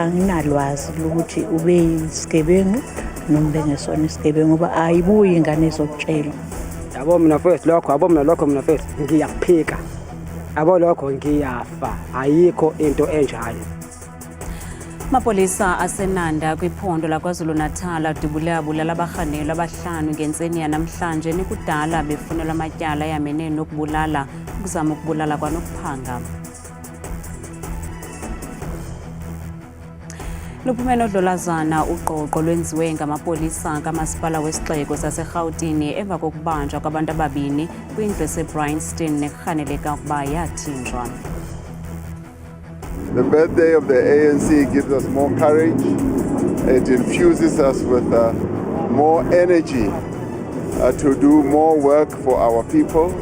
anginalwazi ukuthi ube yisigebengu noma bengesona isigebengu ngoba ayibuyi ingane ezokutshelwa. Yabo mina first lokho, yabo mina lokho mina first ngiyakuphika. Yabo lokho ngiyafa, ayikho into enjalo. Mapolisa aseNanda kwiphondo laKwaZulu-Natal adubula abahanelwa abahlanu ngentseni yanamhlanje nekudala befunelwa amatyala ayamene nokubulala ukuzama ukubulala kwanokuphanga. Luphumeno Dlolazana uqoqo lwenziwe ngamapolisa kamasipala wesixeko saseRhawutini emva kokubanjwa kwabantu ababini kwindlu eseBryanston nekurhaneleka ukuba yathinjwa. The birthday of the ANC gives us more courage. It infuses us with more energy to do more work for our people.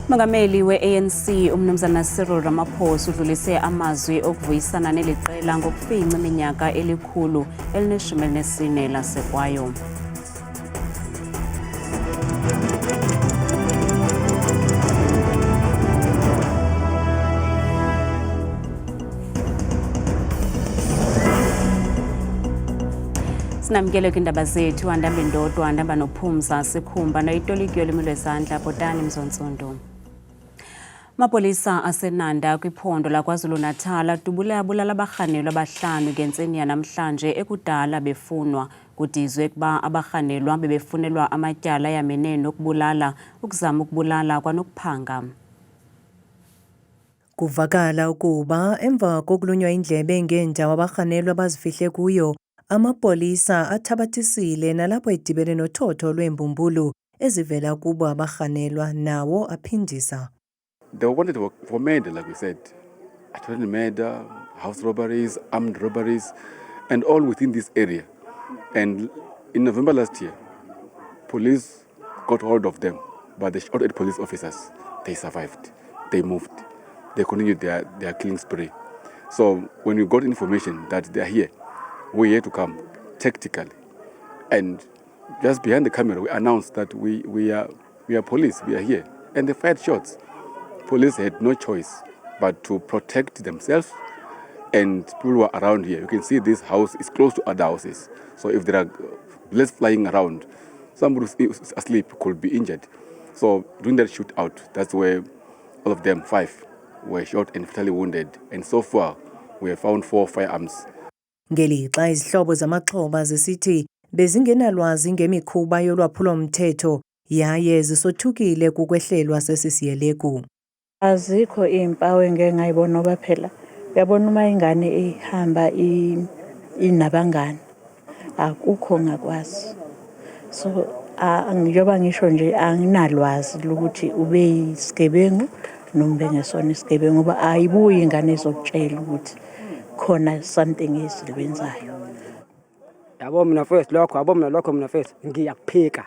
Mongameli we-ANC umnumzana Cyril Ramaphosa udlulise amazwi okuvuyisana neliqela ngokufinca iminyaka elikhulu-14 lasekwayo. Sinamkele kwindaba zethu andamba indodwa andamba nophumza sikhumba noyitoliki yolimilo lwezandla Botani Mzontsundu. Mapolisa aseNanda kwiphondo laKwaZulu-Natal adubula abahanelwa abahlanu ngentseni yanamhlanje ekudala befunwa kudizwe kuba abahanelwa bebefunelwa amatyala ayamene nokubulala ukuzama ukubulala kwanokuphanga. Kuvakala ukuba emva kokulunywa indlebe ngendawo abahanelwa bazifihle kuyo, amapolisa athabathisile nalapho edibene nothotho lwembumbulu ezivela kubo abahanelwa nawo aphindisa. They were wanted for murder, like we said. Attempted murder, house robberies, armed robberies, and all within this area. And in November last year, police got hold of them, but they shot at police officers. They survived. They moved. They continued their killing spree. So when we got information that they are here, we had to come tactically. And just behind the camera, we announced that we are police, we are here. And they fired shots. Police had no choice but to protect themselves and people who are around here. You can see this house is close to other houses. So if there are bullets flying around, somebody who's asleep could be injured. So during that shootout, that's where all of them, 5, were shot and fatally wounded. And so far, we have found 4 firearms. Ngelixa izihlobo zamaxhoba zisithi bezingenalwazi ngemikhuba yolwaphulo-mthetho yaye zisothukile kukwehlelwa sesisiyeleku. Azikho impawu engeke ngayibona ngoba phela uyabona uma ingane ihamba inabangani akukho ngakwazi. So ngiyoba ngisho nje anginalwazi ukuthi ube yisigebengu noma bengesona isigebengu ngoba ayibuyi ingane ezokutshela ukuthi khona something esilwenzayo. Yabo mina first lokho, yabo mina lokho mina first ngiyakuphika.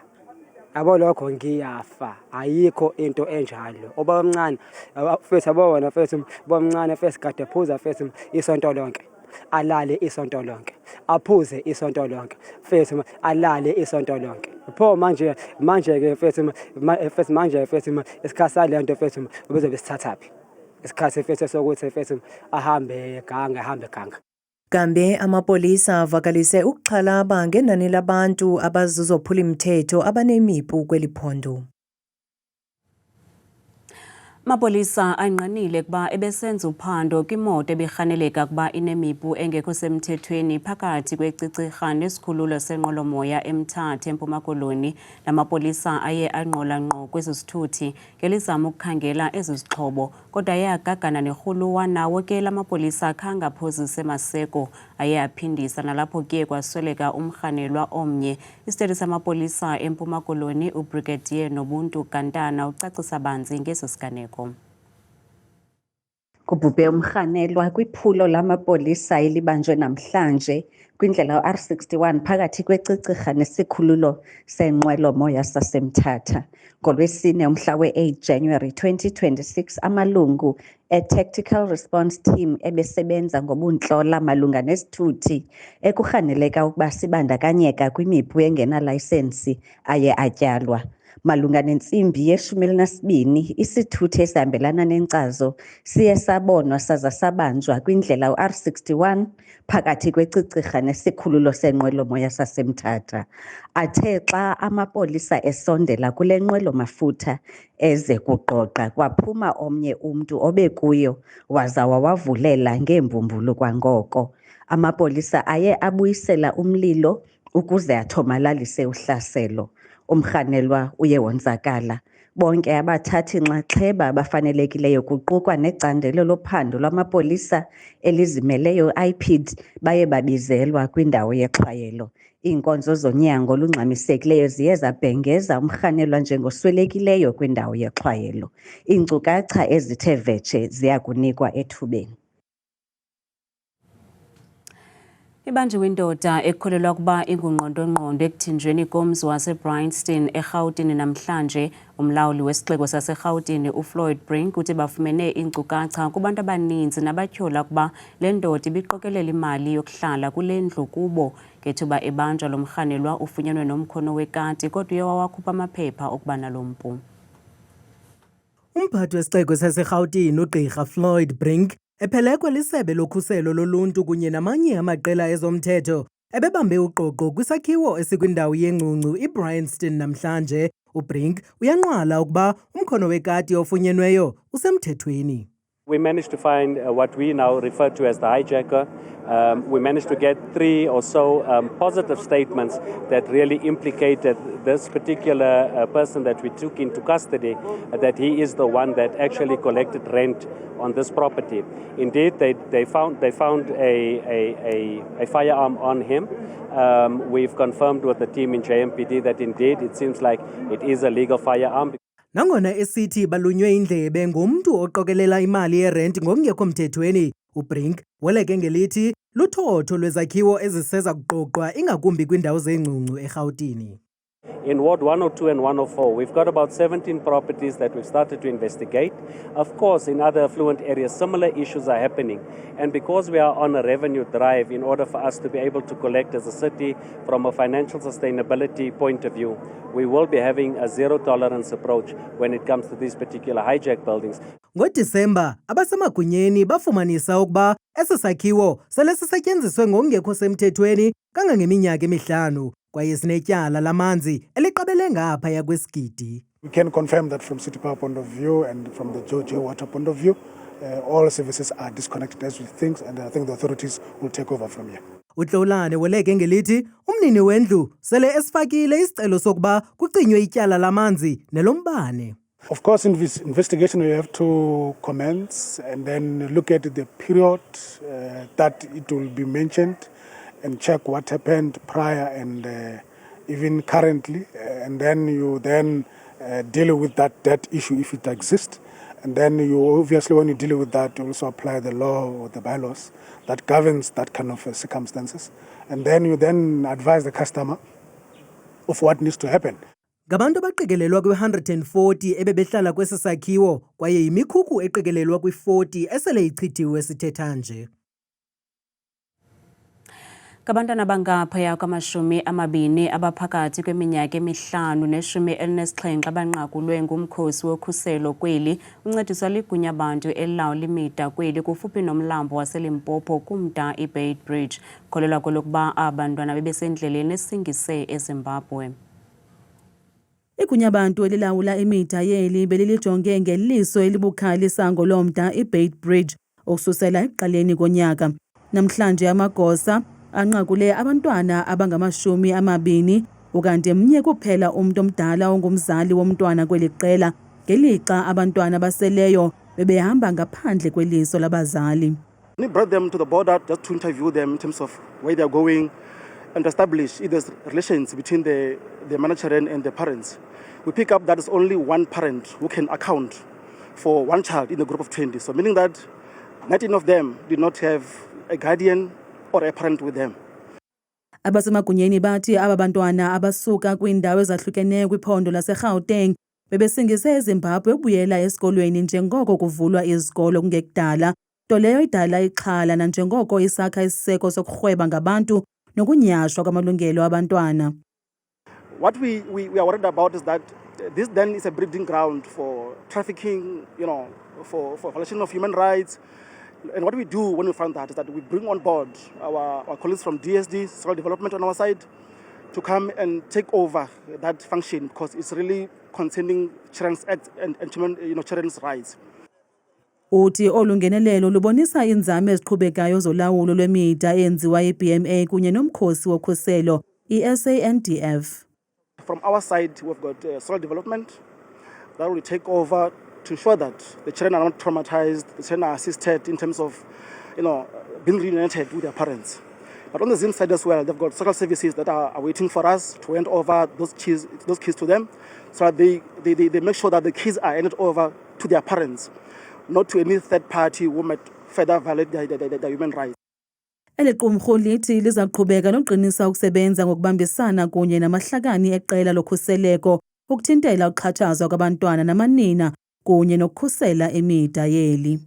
Yabo lokho ngiyafa, ayikho into enjalo. Oba omncane first abona first bomncane first kade phuza first isonto lonke. Alale isonto lonke. Aphuze isonto lonke. First alale isonto lonke. Pho manje ke first isikhathi lento first ubezobe sithathaphi. Isikhathi first sokuthi first ahambe ganga. Kambe amapolisa avakalise ukuxhalaba ngenani labantu abazizophula imithetho abanemipu kweliphondo. Mapolisa anqanile kuba ebesenza uphando kwimoto ebihaneleka kuba inemipu engekho semthethweni phakathi kwecicirha nesikhululo senqwelomoya eMthatha eMpuma Koloni. Namapolisa aye anqola ngqo kwezisithuthi ngelizama ukukhangela ezizixhobo kodwa aye agagana nerhuluwa nawo ke lamapolisa akhange aphozise maseko aye aphindisa nalapho ke kwasweleka umrhanelwa omnye. Isithethe samapolisa eMpuma Koloni uBrigadier Nobuntu Kantana ucacisa banzi ngeso siganeko. Kubhubhe umrhanelwa kwiphulo lamapolisa elibanjwe namhlanje kwindlela R61 phakathi kwecicirha nesikhululo senqwelomoya saseMthatha. NgoLwesine umhla we-8 January 2026 amalungu e-Tactical Response Team ebesebenza ngobuntlola malunga nesithuthi ekurhaneleka ukuba sibandakanyeka kwimipu engenalayisensi aye atyalwa. Malunga nentsimbi ye-12 isithuthi esihambelana nenkcazo siye sabonwa saza sabanjwa kwindlela u-R61 phakathi kweCicirha nesikhululo seenqwelomoya saseMthatha. Athe xa amapolisa esondela kule nqwelomafutha eze kuqoqa kwaphuma omnye umntu obekuyo waza wawavulela ngeembumbulu kwangoko. Amapolisa aye abuyisela umlilo ukuze athomalalise uhlaselo. Umrhanelwa uye wonzakala. Bonke abathathi-nxaxheba abafanelekileyo kuqukwa necandelo lophando lwamapolisa elizimeleyo IPID baye babizelwa kwindawo yexhwayelo. Iinkonzo zonyango olungxamisekileyo ziye zabhengeza umrhanelwa njengoswelekileyo kwindawo yexhwayelo. Iinkcukacha ezithe vetshe ziya kunikwa ethubeni. Ibanjiwe indoda ekholelwa ukuba ingungqondongqondo ekuthinjweni komzi waseBryanston eRhawutini namhlanje. Umlawuli wesixeko saseRhawutini uFloyd Brink uthi bafumene iinkcukacha kubantu abaninzi nabatyhola ukuba le ndoda ibiqokelela imali yokuhlala kule ndlu kubo. Ngethuba ebanjwa lo mrhanelwa ufunyenwe nomkhono wekati kodwa uye wawakhupha amaphepha okuba nalo mpu. Umphathi wesixeko saseRhawutini uGqirha Floyd Brink ephelekwa lisebe lokhuselo loluntu kunye namanye amaqela ezomthetho ebebambe uqoqo kwisakhiwo esikwindawo yengcungcu iBryanston namhlanje. uBrink uyanqwala ukuba umkhono wekati ofunyenweyo usemthethweni. We managed to find what we now refer to as the hijacker. We managed to get 3 or so positive statements that really implicated this particular person that we took into custody, that he is the one that actually collected rent on this property. Indeed, they found a firearm on him. We've confirmed with the team in JMPD that indeed it seems like it is a legal firearm. Nangona esithi balunywe indlebe ngumntu oqokelela imali yerent ngokungekho mthethweni, uBrink weleke ngelithi luthotho lwezakhiwo eziseza kuqoqwa ingakumbi kwindawo zengcungcu eRhawutini. In Ward 102 and 104, we've got about 17 properties that we've started to investigate. Of course, in other affluent areas, similar issues are happening. And because we are on a revenue drive, in order for us to be able to collect as a city from a financial sustainability point of view, we will be having a zero-tolerance approach when it comes to these particular hijack buildings. NgoDisemba, abasemagunyeni bafumanisa ukuba esi sakhiwo sele sisetyenziswe ngokungekho semthethweni kangangeminyaka emihlanu. kwaye sinetyala lamanzi eliqabele ngaphaya kwesigidi. We can confirm that from City Power point of view and from the Georgia Water point of view, all services are disconnected as we think, and I think the authorities will take over from here. uDlolane weleke ngelithi umnini wendlu sele esifakile isicelo sokuba kucinywe ityala lamanzi nelombane. Of course, in this investigation, we have to commence and then look at the period that it will be mentioned and check what happened prior and even currently. And then you deal with that issue if it exists. And then you obviously, when you deal with that, you also apply the law or the bylaws that governs that kind of circumstances. And then you advise the customer of what needs to happen. Ngabantu abaqikelelwa kwi-140 ebebehlala kwesi sakhiwo kwaye yimikhukhu eqikelelwa kwi-40 esele ichithiwe sithetha nje. Ngabantwana abangaphaya kwama-20 abaphakathi kweminyaka emi-5 ne-17 abanqakulwe ngumkhosi wokhuselo kweli uncediswa ligunya abantu elilawula imida kweli kufuphi nomlambo waseLimpopo kumda iBeitbridge. Kholelwa kolokuba abantwana bebesendleleni esingise eZimbabwe. Igunya abantu elilawula imida yeli belilijonge ngeliso elibukhali isango lomda iBeitbridge okususela ekuqaleni konyaka. Namhlanje amagosa anqakule abantwana abangama-20 ukanti mnye kuphela umntu omdala ongumzali womntwana kweli qela ngelixa abantwana baseleyo bebehamba ngaphandle kweliso labazali. We brought them to the border just to interview them in terms of where they're going and establish if there's relations between the manager and the parents. We pick up that there's only one parent who can account for one child in the group of 20. So meaning that 19 of them did not have a guardian or a parent with them. Abasemagunyeni bathi aba bantwana abasuka kwiindawo ezahlukeneyo kwiphondo laseGauteng bebesingise eZimbabwe ukubuyela esikolweni njengoko kuvulwa izikolo kungekudala, nto leyo idala ixhala nanjengoko isakha isiseko sokurhweba ngabantu nokunyhashwa kwamalungelo abantwana. What we are worried about is that this then is a breeding ground for trafficking, for violation of human rights. And what we do when we find that is that we bring on board our colleagues from DSD, Social Development on our side, to come and take over that function because it's really concerning children's acts and children's rights. Uthi olungenelelo lubonisa inzame eziqhubekayo zolawulo lwemida eyenziwa yi-BMA kunye nomkhosi wokhuselo i-SANDF. From our side, we've got social development that will take over to ensure that the children are not traumatized, the children are assisted in terms of, being reunited with their parents. But on the Zim side as well, they've got social services that are waiting for us to hand over those kids to them, so that they make sure that the kids are handed over to their parents, not to any third party who might further violate their human rights. Eli qumrhu lithi lizaqhubeka nokuqinisa ukusebenza ngokubambisana kunye namahlakani eqela lokhuseleko ukuthintela uxhatshazwa kwabantwana namanina kunye nokukhusela imida yeli.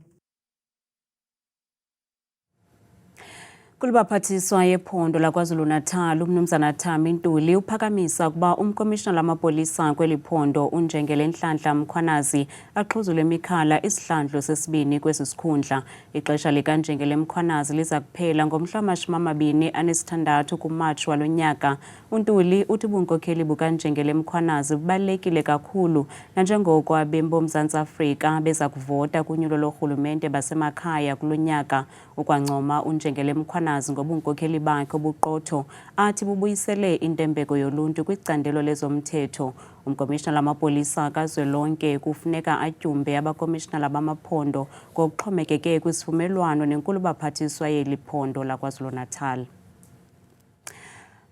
Kulubaphathiswa yephondo laKwaZulu-Natal uMnumzana Thami Ntuli uphakamisa ukuba umkomishina lamapolisa kweli phondo uNjengele Nhlanhla Mkhwanazi axhuzule imikhala isihlandlo sesibini kwesi sikhundla. Ixesha likaNjengele Mkhwanazi liza kuphela ngomhla wama-26 kuMatshi walo nyaka. uNtuli uthi ubunkokheli bukaNjengele Mkhwanazi bubalulekile kakhulu nanjengoko abemi boMzantsi Afrika beza kuvota kunyulo lorhulumente basemakhaya kulo nyaka. Ukwancoma uNjengele Mkhwanazi ngobunkokheli bakhe obuqotho athi bubuyisele intembeko yoluntu kwicandelo lezomthetho. Umkomishina lamapolisa kazwelonke kufuneka atyumbe abakomishina bamaphondo ngokuxhomekeke kwisivumelwano nenkulu-baphathiswa yeli phondo laKwaZulu-Natal.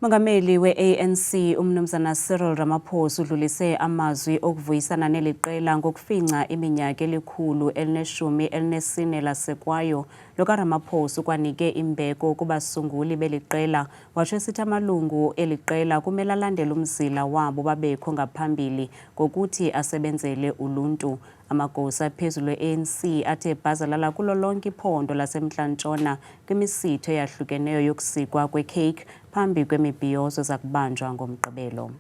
Mongameli we-ANC uMnumzana Cyril Ramaphosa udlulise amazwi okuvuyisana neli qela ngokufinca iminyaka elikhulu-14 lasekwayo. LokaRamaphosa ukwanike imbeko kubasunguli beli qela, watsho esithi amalungu eli qela kumele alandele umzila wabo babekho ngaphambili ngokuthi asebenzele uluntu. Amagosa phezulu e-ANC athe bhazalala kulo lonke iphondo laseMntla-Ntshona kwimisitho eyahlukeneyo yokusikwa kwecake phambi kwemibhiyozo zakubanjwa ngomgqibelo.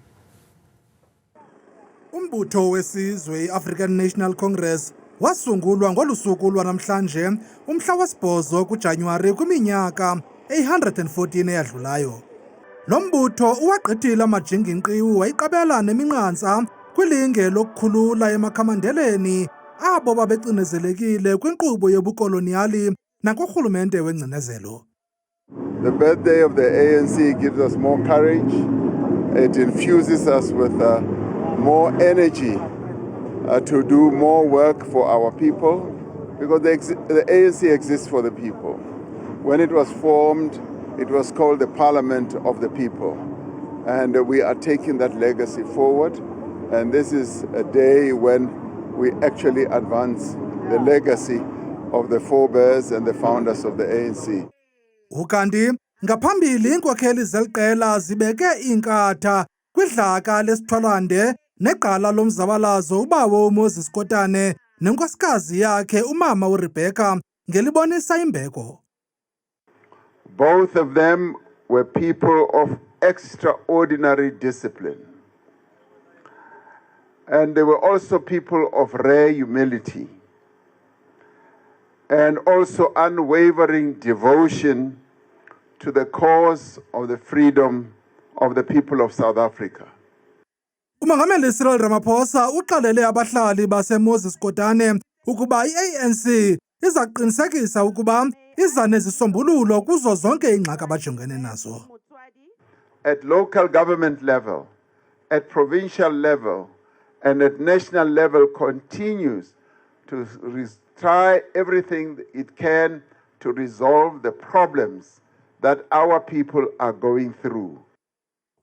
Umbutho wesizwe i-African National Congress wasungulwa ngolusuku lwanamhlanje umhla wesi-8 kuJanuwari kwiminyaka 114 eyadlulayo. Lo mbutho uwagqithile amajingi-nkqiwu wayiqabela neminqantsa kwilinge lokukhulula emakhamandeleni abo babecinezelekile kwinkqubo yobukoloniyali nakurhulumente wengcinezelo. The birthday of the ANC gives us more courage. It infuses us with more energy to do more work for our people, because the ANC exists for the people. When it was formed, it was called the Parliament of the People, and we are taking that legacy forward. And this is a day when we actually advance the legacy of the forebears and the founders of the ANC. Ukanti ngaphambili inkokheli zeliqela zibeke inkatha kwidlaka lesithwalande negqala lomzabalazo ubawo uMoses Kotane nenkosikazi yakhe umama uRebecca ngelibonisa imbeko. Both of them were people of extraordinary discipline. And they were also people of rare humility and also unwavering devotion to the cause of the freedom of the people of South Africa. Umongameli Cyril Ramaphosa uqalele abahlali baseMoses Kotane ukuba i-ANC izaqinisekisa ukuba iza nezisombululo kuzo zonke iingxaki abajongene nazo. At local government level, at provincial level, and at national level continues to try everything it can to resolve the problems that our people are going through.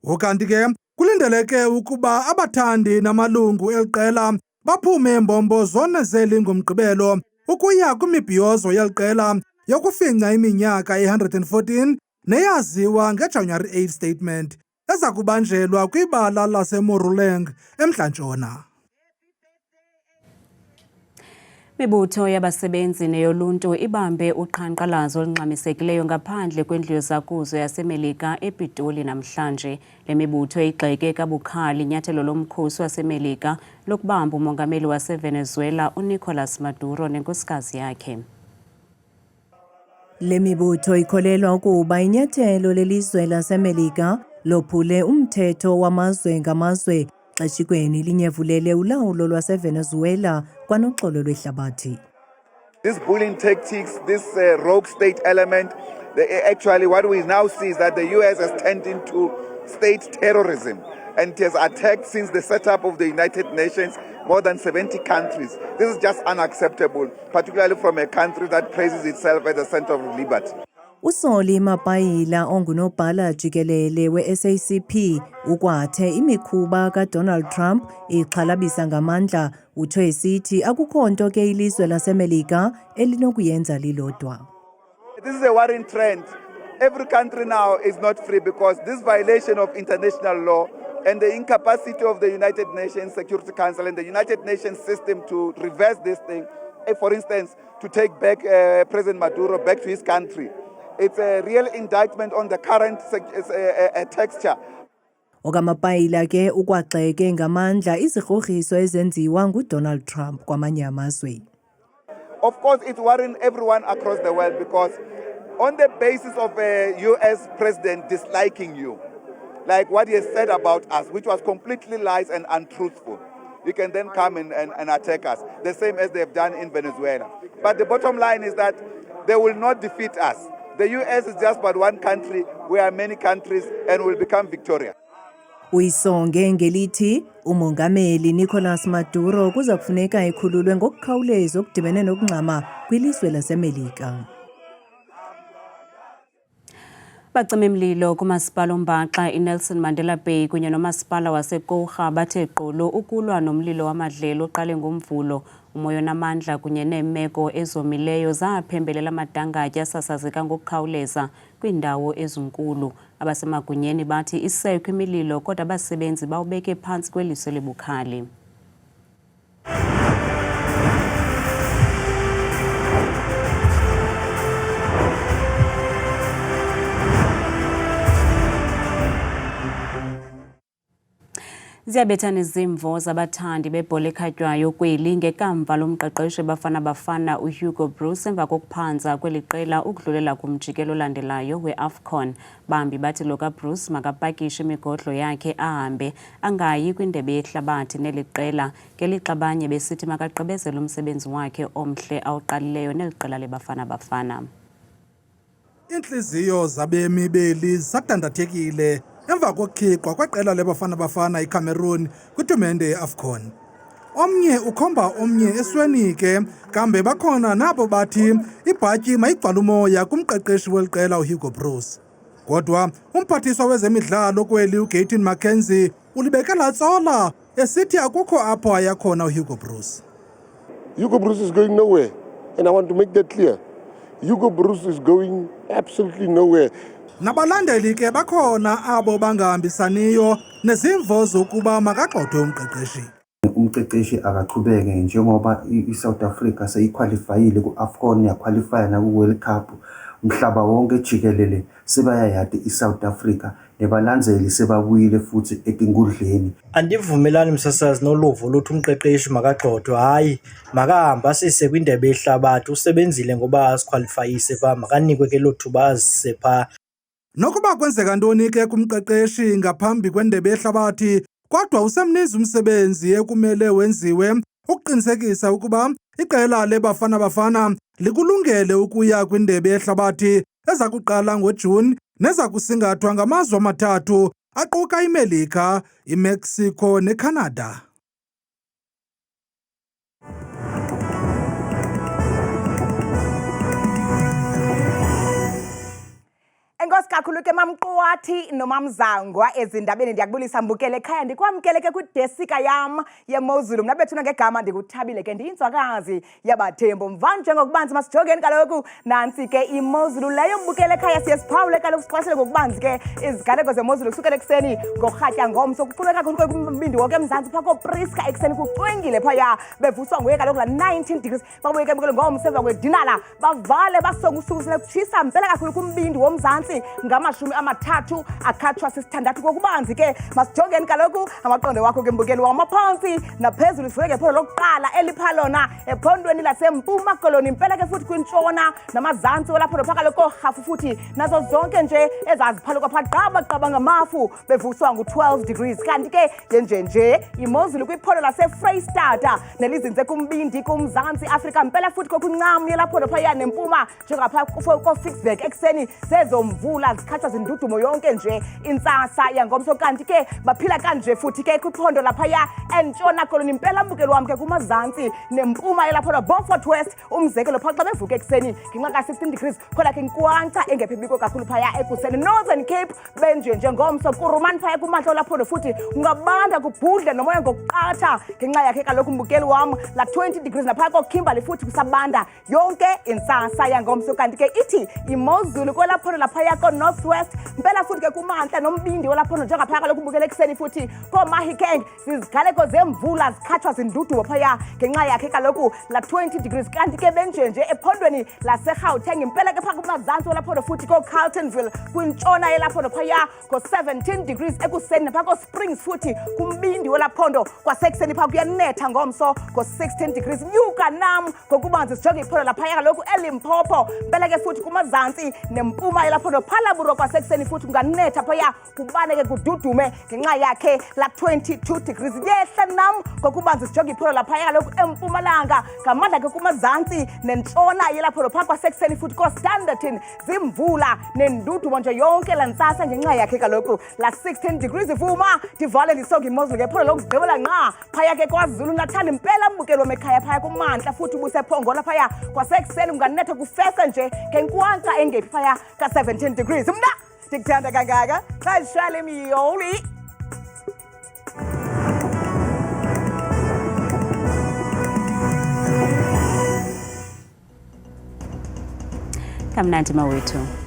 Ukanti ke kulindeleke ukuba abathandi namalungu eliqela baphume mbombo zone zeli ngomgqibelo ukuya kwimibhiyozo yeliqela yokufinca iminyaka 114 neyaziwa ngeJanuary 8 statement eza kubanjelwa kwibala laseMoruleng eMntla-Ntshona. Imibutho yabasebenzi neyoluntu ibambe uqhankqalazo olungxamisekileyo ngaphandle kwendlu yozakuzo yaseMelika ePitoli namhlanje. Le mibutho igxeke kabukhali inyathelo lomkhosi waseMelika lokubamba umongameli waseVenezuela uNicolas Maduro nenkosikazi yakhe. Le mibutho ikholelwa ukuba inyathelo lelizwe laseMelika lophule umthetho wamazwe ngamazwe xeshikweni linyevulele ulawulo lwaseVenezuela kwanoxolo lwehlabathi. This bullying tactics, this rogue state element, actually what we now see is that the US has turned into state terrorism and it has attacked since the setup of the United Nations more than 70 countries. This is just unacceptable, particularly from a country that praises itself as the center of liberty. Usoli Mapayila ongunobhala jikelele we-SACP ukwathe imikhuba kaDonald Trump ixhalabisa ngamandla uthe esithi akukho nto ke ilizwe laseMelika elinokuyenza lilodwa. This is a worrying trend. Every country now is not free because this violation of international law and the incapacity of the United Nations Security Council and the United Nations system to reverse this thing, for instance, to take back President Maduro back to his country. It's a real indictment on the current texture. Okamapayila ke ukwagxeke ngamandla izigrogriso ezenziwa nguDonald Trump kwamanye amazwe. Of course, it's worrying everyone across the world because on the basis of a US president disliking you, like what he has said about us, which was completely lies and untruthful, you can then come and attack us, the same as they've done in Venezuela. But the bottom line is that they will not defeat us. The US is just but one country, we are many countries, and will become victorious. Uyisonge ngelithi umongameli Nicolas Maduro kuza kufuneka ekhululwe ngokukhawuleza okudibene nokungxama kwilizwe laseMelika. Bacimimlilo kumasipala ombaxa iNelson Mandela Bay kunye nomasipala waseKouga bathe gqolo ukulwa nomlilo wamadlelo oqale ngomvulo. Umoya onamandla kunye neemeko ezomileyo zaphembelela amadangatya asasazeka ngokukhawuleza kwiindawo ezinkulu. Abasemagunyeni bathi isekho imililo kodwa abasebenzi bawubeke phantsi kweliso elibukhali. Ziyabethana izimvo zabathandi bebhola ekhatywayo kweli ngekamva lomqeqeshi Bafana Bafana uHugo Broos emva kokuphanza kweli qela ukudlulela kumjikelo olandelayo weAFCON. Bambi bathi lo kaBroos makapakishe imigodlo yakhe ahambe angayi kwindebe yehlabathi neli qela ngelixa abanye besithi makagqibezele umsebenzi wakhe omhle awuqalileyo neli qela leBafana Bafana. Inhliziyo zabemi beli zadandathekile emva kokukhiqwa kweqela leBafana Bafana iCameroon kwitumente yeAFCON. Omnye ukhomba omnye esweni ke kambe bakhona nabo bathi ibhatyi mayigcwala umoya kumqeqeshi weli qela uHugo Broos. Kodwa umphathiswa wezemidlalo kweli uGayton Mackenzie ulibekela tsola esithi akukho apho ayakhona uHugo Broos. Hugo Broos is going nowhere, and I want to make that clear. Hugo Broos is going absolutely nowhere. Nabalandeli ke bakhona abo bangahambisaniyo nezimvo zokuba makagxothwe umqeqeshi. Umqeqeshi akaqhubeke njengoba iSouth Africa seyiqualifyile kuAFCON yaqualify na kuWorld Cup umhlaba wonke jikelele sebayayade iSouth Africa nebalandzeli sebabuyile futhi etingudleni. Andivumelani msasazi noluvo lothi umqeqeshi makagxothwe, hayi makahamba asise kwindebe yehlabathi usebenzile ngoba asiqualifyise pha makanikwe ke lothuba azise pha. Nokuba kwenzeka ntoni ke kumqeqeshi ngaphambi kwendebe yehlabathi kodwa usemninzi umsebenzi ekumele wenziwe ukuqinisekisa ukuba iqela leBafana Bafana likulungele ukuya kwindebe yehlabathi eza kuqala ngoJuni neza kusingathwa ngamazwe amathathu aquka iMelika, iMexico neCanada. Enkosi kakhulu ke mamQwathi nomamzangwa ezindabeni ndiyakubulisa mbukele ekhaya ndikwamkele ke kwidesika yam yemozulu mna bethuna ngegama ndikuthabile ke ndiyinzwakazi yabathembu mvanje ngokubanzi masijongeni kaloku nansi ke imozulu leyo mbukele ekhaya siyesiphawule kaloku sixwasele ngokubanzi ke iziganeko zemozulu kusukela ekuseni ngorhatya ngomso kuqhubeka kakhulu kumbindi wonke emzantsi phaa kooPriska ekuseni kucwengile phaya bevuswa nguye kaloku la 19 degrees babuye ke mbukele ngomso emva kwedinala bavale basonga usuku sele kutshisa mpela kakhulu kumbindi womzantsi ngamashumi amathathu akhatshwa sisithandathu kokubanzi ke masijongeni kaloku amaqondo wakho ke mbukeli wamaphantsi naphezulu sifike ngephondo lokuqala eliphalona ephondweni lasempuma koloni impela ke futhi kwintshona namazantsi olaphondo phaka lokorhafu futhi nazo zonke nje ezaziphaluka phaqaba ngamafu bevuswa ngu12 degrees kanti ke nje imozulu kwiphondo laseFreystata nelizinze kumbindi kumzantsi Afrika mpela futhi kokuncam yelaphondo phaya nempuma njengapha koFixburg ekuseni sezomvula zikhatshwa zindudumo yonke nje intsasa yangomso kanti ke baphila kanje futhi ke kwiphondo laphaya entshona koloni impela mbukelo wam ke kumazantsi nempuma yelaphondo Beaufort West umzekelo phaa xa bevuke ekuseni ngenxa ka-16 degrees khona ke inkwankca engephibiko kakhulu phaya ekuseni Northern Cape benje ngomso kurumani phaya kumantla olaphondo futhi ungabanda kubhudle nomoya ngokuqatha ngenxa yakhe kaloku mbukeli wam la 20 degrees naphaya koKimberley futhi kusabanda yonke intsasa yangomso kanti ke ithi imozulu kwelaphondo laphaya ko-Northwest mpela futhi ke kumantla nombindi olaphondo njengaphaya kaloku mbukele ekuseni futhi koMahikeng zizigaleko zemvula zikhatshwa zindudumo phaya ngenxa yakhe kaloku la 20 degrees kanti ke benjenje ephondweni laseGauteng impela ke phaa kumazantsi olaphondo futhi ko-Carltonville kwintshona yelaphondo phaya ko-17 degrees ekuseni naphaa koSprings futhi kumbindi olaphondo kwasekuseni phaa kuyanetha ngomso ko-16 degrees nyuka nam ngokubanzi sijonge iphondo laphaya kaloku eLimpopo mpela ke futhi kumazantsi nempuma yelaphondo Phalaborwa kwasekuseni futhi kunganetha phaya kubane ke kududume ngenxa yakhe la 22 degrees yehle nam ngokubanzi sijonge iphondo laphaya kaloku empumalanga ngamandla ke kumazantsi nentshona yelaphondo phaa kwasekuseni futhi koStanderton zimvula nendudumo nje yonke lantsasa ngenxa yakhe kaloku la 16 degrees ivuma ndivale ndisonge imozulu ngephondo lokugqibela nqa phaya ke KwaZulu Natal impela mbukelo wamekhaya phaya kumantla futhi ubusephongola phaya kwasekuseni kunganetha kufese nje ngenkwankca engephi phaya ka-17 degrees mna ndikuthanda kangaka xa ndishwale miyoli kamnandi mawethu.